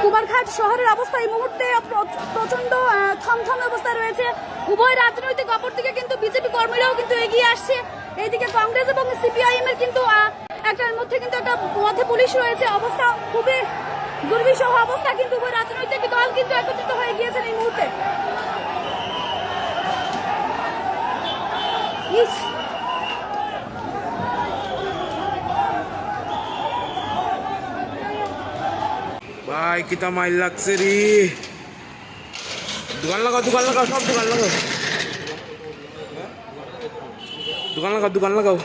কুমারঘাট শহরের অবস্থা এই মুহূর্তে প্রচন্ড থমথমে অবস্থা রয়েছে। উভয় রাজনৈতিক অপরদিকে কিন্তু বিজেপি কর্মীরাও কিন্তু এগিয়ে আসছে। এইদিকে কংগ্রেস এবং সিপিআইএম এর কিন্তু একটার মধ্যে কিন্তু একটা মধ্যে পুলিশ রয়েছে। অবস্থা খুবই দুর্বিষহ অবস্থা, কিন্তু উভয় রাজনৈতিক দল কিন্তু একত্রিত হয়ে গিয়েছেন এই মুহূর্তে। ভাই কিতা মাইল লাগছে রে। দোকান লাগাও সব দোকান লাগাও, দোকান লাগাও।